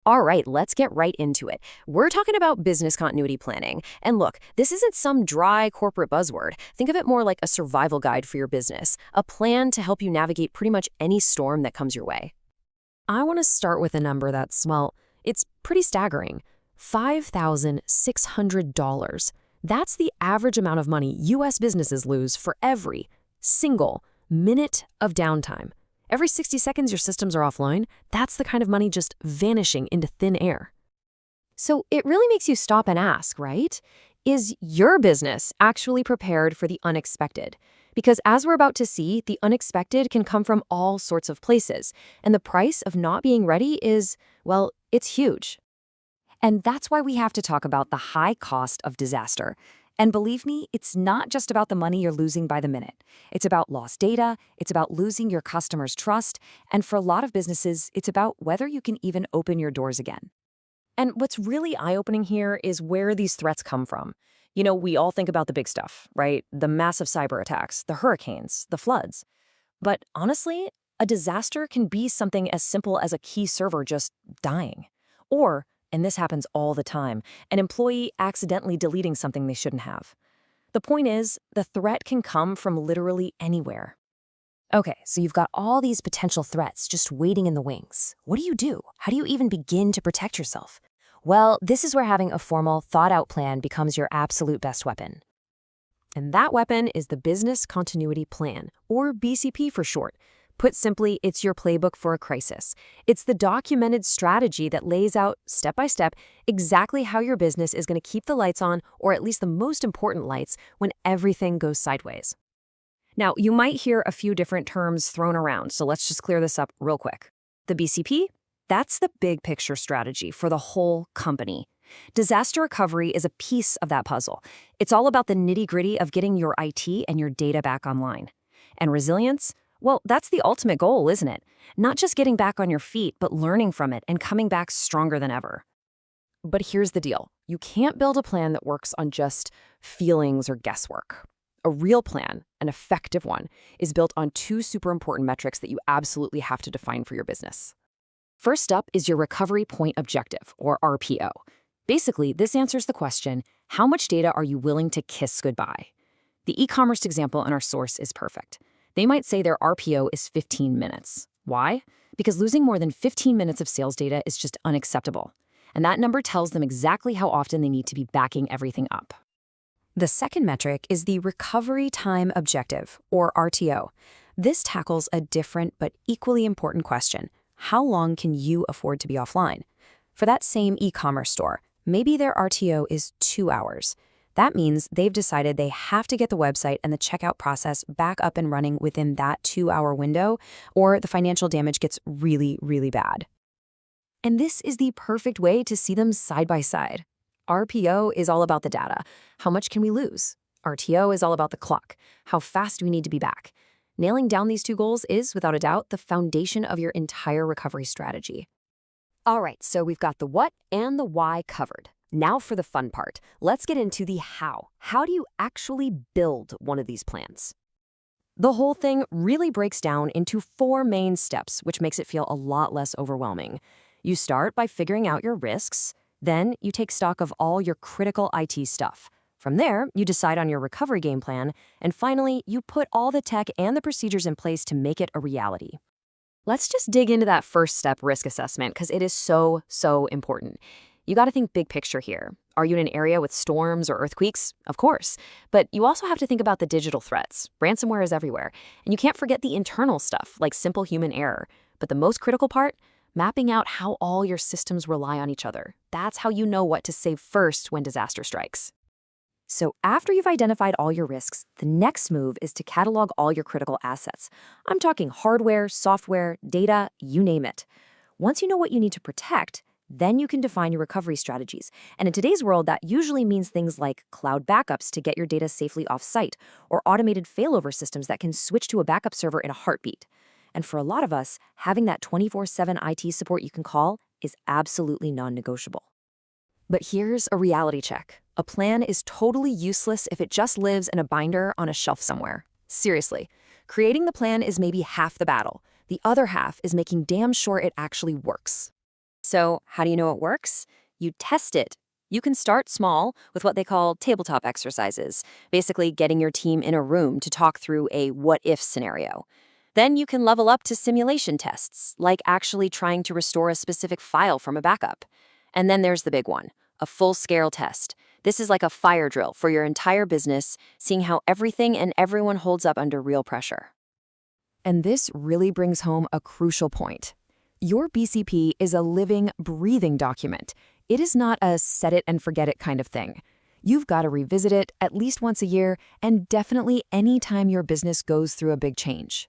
All right, let's get right into it. We're talking about business continuity planning. And look, this isn't some dry corporate buzzword. Think of it more like a survival guide for your business, a plan to help you navigate pretty much any storm that comes your way. I want to start with a number that's, well, it's pretty staggering. $5,600. That's the average amount of money U.S. businesses lose for every single minute of downtime. Every 60 seconds your systems are offline, that's the kind of money just vanishing into thin air. So it really makes you stop and ask, right? Is your business actually prepared for the unexpected? Because as we're about to see, the unexpected can come from all sorts of places, and the price of not being ready is, well, it's huge. And that's why we have to talk about the high cost of disaster. And believe me, it's not just about the money you're losing by the minute. It's about lost data, it's about losing your customers' trust, and for a lot of businesses, it's about whether you can even open your doors again. And what's really eye-opening here is where these threats come from. You know, we all think about the big stuff, right? The massive cyber attacks, the hurricanes, the floods. But honestly, a disaster can be something as simple as a key server just dying. Or, and this happens all the time, an employee accidentally deleting something they shouldn't have. The point is, the threat can come from literally anywhere. Okay, so you've got all these potential threats just waiting in the wings. What do you do? How do you even begin to protect yourself? Well, this is where having a formal, thought-out plan becomes your absolute best weapon. And that weapon is the Business Continuity Plan, or BCP for short. Put simply, it's your playbook for a crisis. It's the documented strategy that lays out, step by step, exactly how your business is going to keep the lights on, or at least the most important lights, when everything goes sideways. Now, you might hear a few different terms thrown around, so let's just clear this up real quick. The BCP? That's the big picture strategy for the whole company. Disaster recovery is a piece of that puzzle. It's all about the nitty-gritty of getting your IT and your data back online. And resilience? Well, that's the ultimate goal, isn't it? Not just getting back on your feet, but learning from it and coming back stronger than ever. But here's the deal. You can't build a plan that works on just feelings or guesswork. A real plan, an effective one, is built on two super important metrics that you absolutely have to define for your business. First up is your recovery point objective, or RPO. Basically, this answers the question, how much data are you willing to kiss goodbye? The e-commerce example in our source is perfect. They might say their RPO is 15 minutes. Why? Because losing more than 15 minutes of sales data is just unacceptable. And that number tells them exactly how often they need to be backing everything up. The second metric is the recovery time objective, or RTO. This tackles a different but equally important question. How long can you afford to be offline? For that same e-commerce store, maybe their RTO is 2 hours. That means they've decided they have to get the website and the checkout process back up and running within that 2-hour window, or the financial damage gets really, really bad. And this is the perfect way to see them side by side. RPO is all about the data. How much can we lose? RTO is all about the clock. How fast do we need to be back? Nailing down these two goals is, without a doubt, the foundation of your entire recovery strategy. All right, so we've got the what and the why covered. Now for the fun part. Let's get into the how. How do you actually build one of these plans? The whole thing really breaks down into 4 main steps, which makes it feel a lot less overwhelming. You start by figuring out your risks. Then you take stock of all your critical IT stuff. From there, you decide on your recovery game plan. And finally, you put all the tech and the procedures in place to make it a reality. Let's just dig into that first step, risk assessment, because it is so, so important. You got to think big picture here. Are you in an area with storms or earthquakes? Of course. But you also have to think about the digital threats. Ransomware is everywhere. And you can't forget the internal stuff, like simple human error. But the most critical part? Mapping out how all your systems rely on each other. That's how you know what to save first when disaster strikes. So after you've identified all your risks, the next move is to catalog all your critical assets. I'm talking hardware, software, data, you name it. Once you know what you need to protect, then you can define your recovery strategies. And in today's world, that usually means things like cloud backups to get your data safely off-site, or automated failover systems that can switch to a backup server in a heartbeat. And for a lot of us, having that 24/7 IT support you can call is absolutely non-negotiable. But here's a reality check. A plan is totally useless if it just lives in a binder on a shelf somewhere. Seriously, creating the plan is maybe half the battle. The other half is making damn sure it actually works. So, how do you know it works? You test it. You can start small with what they call tabletop exercises, basically getting your team in a room to talk through a what-if scenario. Then you can level up to simulation tests, like actually trying to restore a specific file from a backup. And then there's the big one, a full-scale test. This is like a fire drill for your entire business, seeing how everything and everyone holds up under real pressure. And this really brings home a crucial point. Your BCP is a living, breathing document. It is not a set it and forget it kind of thing. You've got to revisit it at least once a year, and definitely any time your business goes through a big change.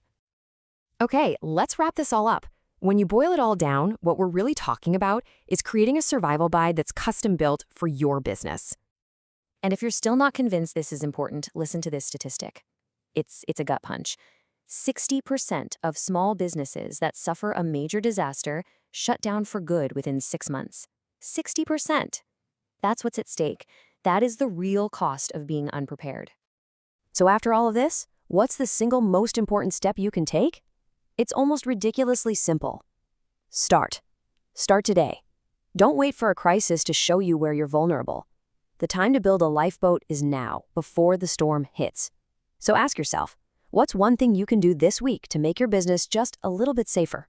Okay, let's wrap this all up. When you boil it all down, what we're really talking about is creating a survival guide that's custom built for your business. And if you're still not convinced this is important, listen to this statistic. It's a gut punch. 60% of small businesses that suffer a major disaster shut down for good within 6 months. 60%. That's what's at stake. That is the real cost of being unprepared. So after all of this, what's the single most important step you can take? It's almost ridiculously simple. Start. Start today. Don't wait for a crisis to show you where you're vulnerable. The time to build a lifeboat is now, before the storm hits. So ask yourself, what's one thing you can do this week to make your business just a little bit safer?